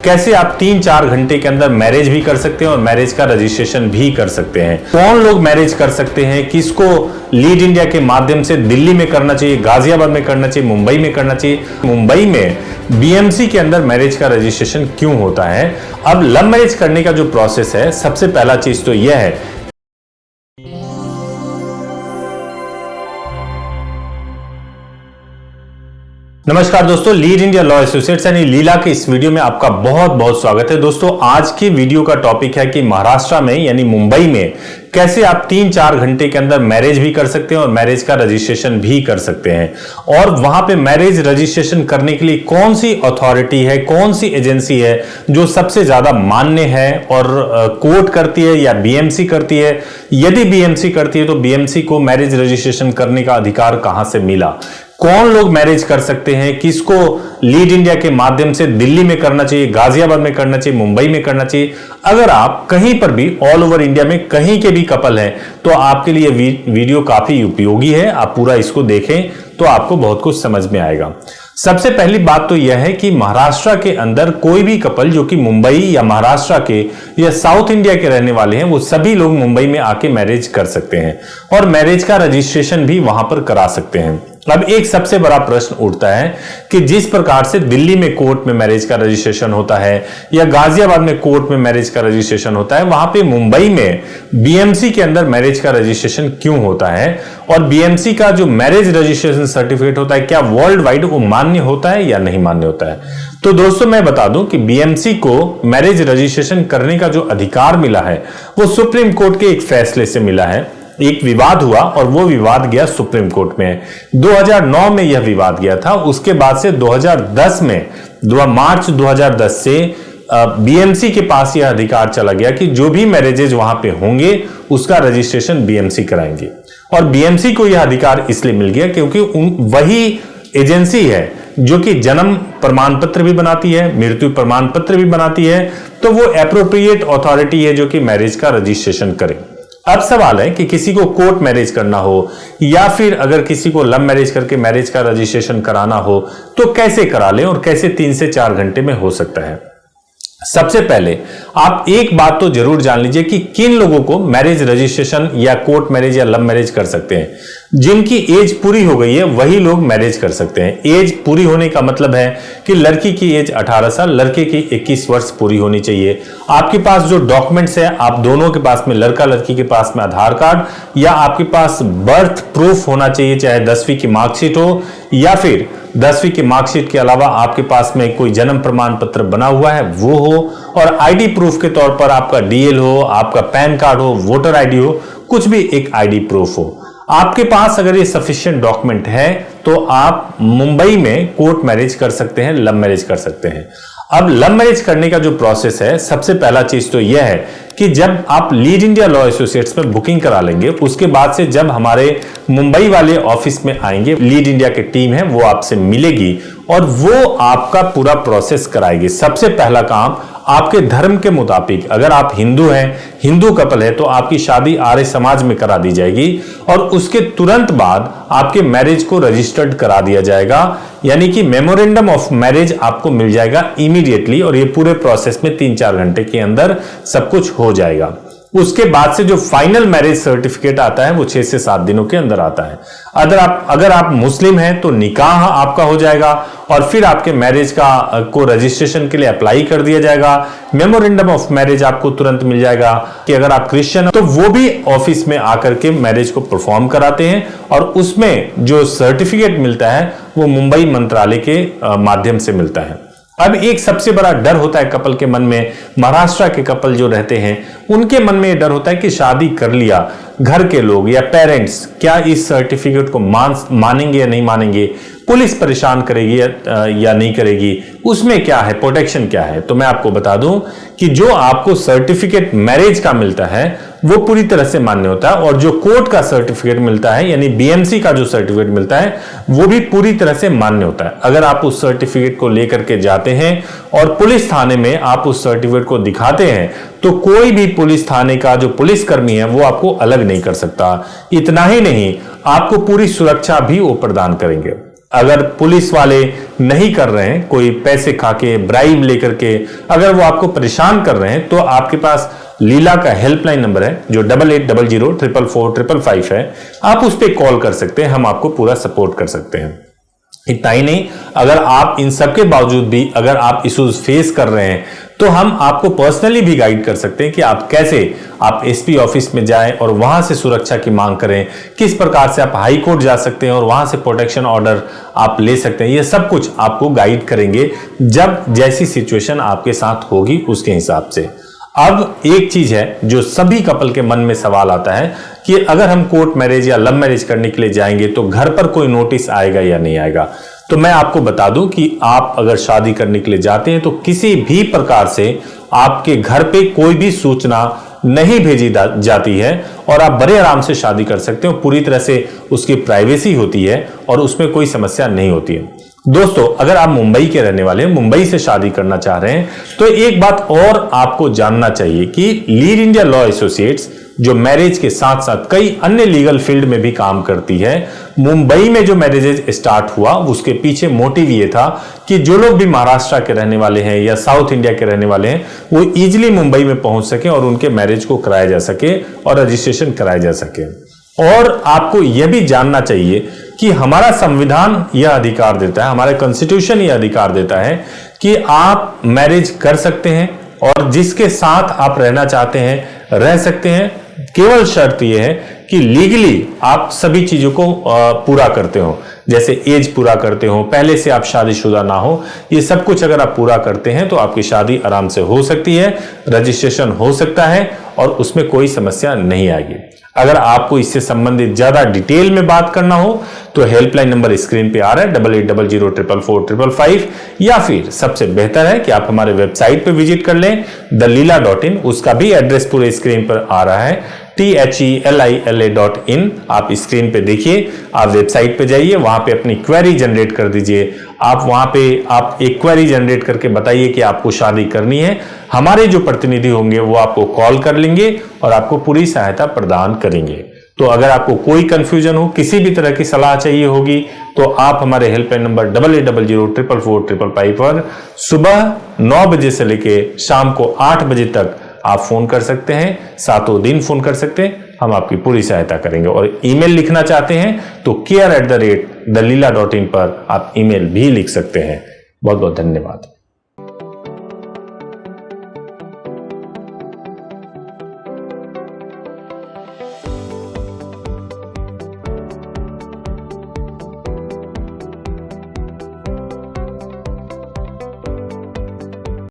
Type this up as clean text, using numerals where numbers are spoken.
कैसे आप 3-4 घंटे के अंदर मैरिज भी कर सकते हैं और मैरिज का रजिस्ट्रेशन भी कर सकते हैं। कौन लोग मैरिज कर सकते हैं, किसको लीड इंडिया के माध्यम से दिल्ली में करना चाहिए, गाजियाबाद में करना चाहिए, मुंबई में करना चाहिए। मुंबई में बीएमसी के अंदर मैरिज का रजिस्ट्रेशन क्यों होता है। अब लव मैरिज करने का जो प्रोसेस है, सबसे पहला चीज तो यह है। नमस्कार दोस्तों, लीड इंडिया लॉ एसोसिएट्स यानी लीला के इस वीडियो में आपका बहुत बहुत स्वागत है। दोस्तों, आज की वीडियो का टॉपिक है कि महाराष्ट्र में यानी मुंबई में कैसे आप 3-4 घंटे के अंदर मैरिज भी कर सकते हैं और मैरिज का रजिस्ट्रेशन भी कर सकते हैं। और वहां पे मैरिज रजिस्ट्रेशन करने के लिए कौन सी अथॉरिटी है, कौन सी एजेंसी है जो सबसे ज्यादा मान्य है और कोर्ट करती है या बीएमसी करती है। यदि बीएमसी करती है तो बीएमसी को मैरिज रजिस्ट्रेशन करने का अधिकार कहां से मिला, कौन लोग मैरिज कर सकते हैं, किसको लीड इंडिया के माध्यम से दिल्ली में करना चाहिए, गाजियाबाद में करना चाहिए, मुंबई में करना चाहिए। अगर आप कहीं पर भी ऑल ओवर इंडिया में कहीं के भी कपल हैं तो आपके लिए वीडियो काफी उपयोगी है। आप पूरा इसको देखें तो आपको बहुत कुछ समझ में आएगा। सबसे पहली बात तो यह है कि महाराष्ट्र के अंदर कोई भी कपल जो कि मुंबई या महाराष्ट्र के या साउथ इंडिया के रहने वाले हैं, वो सभी लोग मुंबई में आके मैरिज कर सकते हैं और मैरिज का रजिस्ट्रेशन भी वहां पर करा सकते हैं। अब एक सबसे बड़ा प्रश्न उठता है कि जिस प्रकार से दिल्ली में कोर्ट में मैरिज का रजिस्ट्रेशन होता है या गाजियाबाद में कोर्ट में मैरिज का रजिस्ट्रेशन होता है, वहां पे मुंबई में बीएमसी के अंदर मैरिज का रजिस्ट्रेशन क्यों होता है और बीएमसी का जो मैरिज रजिस्ट्रेशन सर्टिफिकेट होता है, क्या वर्ल्ड वाइड वो मान्य होता है या नहीं मान्य होता है। तो दोस्तों, मैं बता दूं कि बीएमसी को मैरिज रजिस्ट्रेशन करने का जो अधिकार मिला है वो सुप्रीम कोर्ट के एक फैसले से मिला है। एक विवाद हुआ और वो विवाद गया सुप्रीम कोर्ट में। 2009 में यह विवाद गया था। उसके बाद से 2010 में मार्च 2010 से बीएमसी के पास यह अधिकार चला गया कि जो भी मैरिजेज वहां पे होंगे उसका रजिस्ट्रेशन बीएमसी कराएंगे। और बीएमसी को यह अधिकार इसलिए मिल गया क्योंकि वही एजेंसी है जो कि जन्म प्रमाण पत्र भी बनाती है, मृत्यु प्रमाण पत्र भी बनाती है। तो वो एप्रोप्रिएट अथॉरिटी है जो कि मैरिज का रजिस्ट्रेशन करे। अब सवाल है कि किसी को कोर्ट मैरिज करना हो या फिर अगर किसी को लव मैरिज करके मैरिज का रजिस्ट्रेशन कराना हो तो कैसे करा लें और कैसे 3 से 4 घंटे में हो सकता है। सबसे पहले आप एक बात तो जरूर जान लीजिए कि किन लोगों को मैरिज रजिस्ट्रेशन या कोर्ट मैरिज या लव मैरिज कर सकते हैं। जिनकी एज पूरी हो गई है वही लोग मैरिज कर सकते हैं। एज पूरी होने का मतलब है कि लड़की की एज 18 साल, लड़के की 21 वर्ष पूरी होनी चाहिए। आपके पास जो डॉक्यूमेंट्स है, आप दोनों के पास में, लड़का लड़की के पास में आधार कार्ड या आपके पास बर्थ प्रूफ होना चाहिए, चाहे 10वीं की मार्कशीट हो या फिर 10वीं की मार्कशीट के अलावा आपके पास में कोई जन्म प्रमाण पत्र बना हुआ है वो हो, और आईडी प्रूफ के तौर पर आपका डीएल हो, आपका पैन कार्ड हो, वोटर आईडी हो, कुछ भी एक आईडी प्रूफ हो। आपके पास अगर ये सफिशिएंट डॉक्यूमेंट है तो आप मुंबई में कोर्ट मैरिज कर सकते हैं, लव मैरिज कर सकते हैं। अब लव मैरिज करने का जो प्रोसेस है, सबसे पहला चीज तो यह है कि जब आप लीड इंडिया लॉ एसोसिएट्स में बुकिंग करा लेंगे, उसके बाद से जब हमारे मुंबई वाले ऑफिस में आएंगे, लीड इंडिया की टीम है वो आपसे मिलेगी और वो आपका पूरा प्रोसेस कराएगी। सबसे पहला काम आपके धर्म के मुताबिक, अगर आप हिंदू हैं, हिंदू कपल है, तो आपकी शादी आर्य समाज में करा दी जाएगी और उसके तुरंत बाद आपके मैरिज को रजिस्टर्ड करा दिया जाएगा, यानी कि मेमोरेंडम ऑफ मैरिज आपको मिल जाएगा इमीडिएटली। और ये पूरे प्रोसेस में 3-4 घंटे के अंदर सब कुछ हो जाएगा। उसके बाद से जो फाइनल मैरिज सर्टिफिकेट आता है वो 6 से 7 दिनों के अंदर आता है। अगर आप मुस्लिम हैं तो निकाह आपका हो जाएगा और फिर आपके मैरिज को रजिस्ट्रेशन के लिए अप्लाई कर दिया जाएगा। मेमोरेंडम ऑफ मैरिज आपको तुरंत मिल जाएगा। कि अगर आप क्रिश्चियन हो तो वो भी ऑफिस में आकर के मैरिज को परफॉर्म कराते हैं और उसमें जो सर्टिफिकेट मिलता है वो मुंबई मंत्रालय के माध्यम से मिलता है। अब एक सबसे बड़ा डर होता है कपल के मन में, महाराष्ट्र के कपल जो रहते हैं उनके मन में यह डर होता है कि शादी कर लिया, घर के लोग या पेरेंट्स क्या इस सर्टिफिकेट को मानेंगे या नहीं मानेंगे, पुलिस परेशान करेगी या नहीं करेगी, उसमें क्या है, प्रोटेक्शन क्या है। तो मैं आपको बता दूं कि जो आपको सर्टिफिकेट मैरिज का मिलता है वो पूरी तरह से मान्य होता है और जो कोर्ट का सर्टिफिकेट मिलता है यानी बीएमसी का जो सर्टिफिकेट मिलता है वो भी पूरी तरह से मान्य होता है। अगर आप उस सर्टिफिकेट को लेकर के जाते हैं और पुलिस थाने में आप उस सर्टिफिकेट को दिखाते हैं तो कोई भी पुलिस थाने का जो पुलिसकर्मी है वो आपको अलग नहीं कर सकता। इतना ही नहीं, आपको पूरी सुरक्षा भी वो प्रदान करेंगे। अगर पुलिस वाले नहीं कर रहे हैं, कोई पैसे खा के ब्राइब लेकर के अगर वो आपको परेशान कर रहे हैं, तो आपके पास लीला का हेल्पलाइन नंबर है जो 8800444555 है। आप उस पर कॉल कर सकते हैं, हम आपको पूरा सपोर्ट कर सकते हैं। इतना ही नहीं, अगर आप इन सब के बावजूद भी अगर आप इश्यूज फेस कर रहे हैं तो हम आपको पर्सनली भी गाइड कर सकते हैं कि आप कैसे आप एसपी ऑफिस में जाएं और वहां से सुरक्षा की मांग करें, किस प्रकार से आप हाई कोर्ट जा सकते हैं और वहां से प्रोटेक्शन ऑर्डर आप ले सकते हैं। ये सब कुछ आपको गाइड करेंगे जब जैसी सिचुएशन आपके साथ होगी उसके हिसाब से। अब एक चीज है जो सभी कपल के मन में सवाल आता है कि अगर हम कोर्ट मैरिज या लव मैरिज करने के लिए जाएंगे तो घर पर कोई नोटिस आएगा या नहीं आएगा। तो मैं आपको बता दूं कि आप अगर शादी करने के लिए जाते हैं तो किसी भी प्रकार से आपके घर पे कोई भी सूचना नहीं भेजी जाती है और आप बड़े आराम से शादी कर सकते हो। पूरी तरह से उसकी प्राइवेसी होती है और उसमें कोई समस्या नहीं होती है। दोस्तों, अगर आप मुंबई के रहने वाले हैं, मुंबई से शादी करना चाह रहे हैं, तो एक बात और आपको जानना चाहिए कि लीड इंडिया लॉ एसोसिएट्स जो मैरिज के साथ साथ कई अन्य लीगल फील्ड में भी काम करती है। मुंबई में जो मैरिजेज स्टार्ट हुआ उसके पीछे मोटिव ये था कि जो लोग भी महाराष्ट्र के रहने वाले हैं या साउथ इंडिया के रहने वाले हैं वो इजीली मुंबई में पहुंच सके और उनके मैरिज को कराया जा सके और रजिस्ट्रेशन कराया जा सके। और आपको यह भी जानना चाहिए कि हमारा संविधान यह अधिकार देता है, हमारा कॉन्स्टिट्यूशन यह अधिकार देता है कि आप मैरिज कर सकते हैं और जिसके साथ आप रहना चाहते हैं रह सकते हैं। केवल शर्त यह है कि लीगली आप सभी चीजों को पूरा करते हो, जैसे एज पूरा करते हो, पहले से आप शादीशुदा ना हो, ये सब कुछ अगर आप पूरा करते हैं तो आपकी शादी आराम से हो सकती है, रजिस्ट्रेशन हो सकता है और उसमें कोई समस्या नहीं आएगी। अगर आपको इससे संबंधित ज्यादा डिटेल में बात करना हो तो हेल्पलाइन नंबर स्क्रीन पे आ रहा है 8800444555, या फिर सबसे बेहतर है कि आप हमारे वेबसाइट पे विजिट कर लें theLeela.in, उसका भी एड्रेस पूरे स्क्रीन पर आ रहा है THELILA.in। आप स्क्रीन पे देखिए, आप वेबसाइट पे जाइए, वहां पे अपनी क्वेरी जनरेट कर दीजिए। आप वहां पे आप एक क्वेरी जनरेट करके बताइए कि आपको शादी करनी है। हमारे जो प्रतिनिधि होंगे वो आपको कॉल कर लेंगे और आपको पूरी सहायता प्रदान करेंगे। तो अगर आपको कोई कंफ्यूजन हो, किसी भी तरह की सलाह चाहिए होगी तो आप हमारे हेल्पलाइन नंबर 8800444555 पर सुबह 9 बजे से लेके शाम को 8 बजे तक आप फोन कर सकते हैं, सातों दिन फोन कर सकते हैं, हम आपकी पूरी सहायता करेंगे। और ईमेल लिखना चाहते हैं तो care@theLeela.in पर आप ईमेल भी लिख सकते हैं। बहुत बहुत धन्यवाद।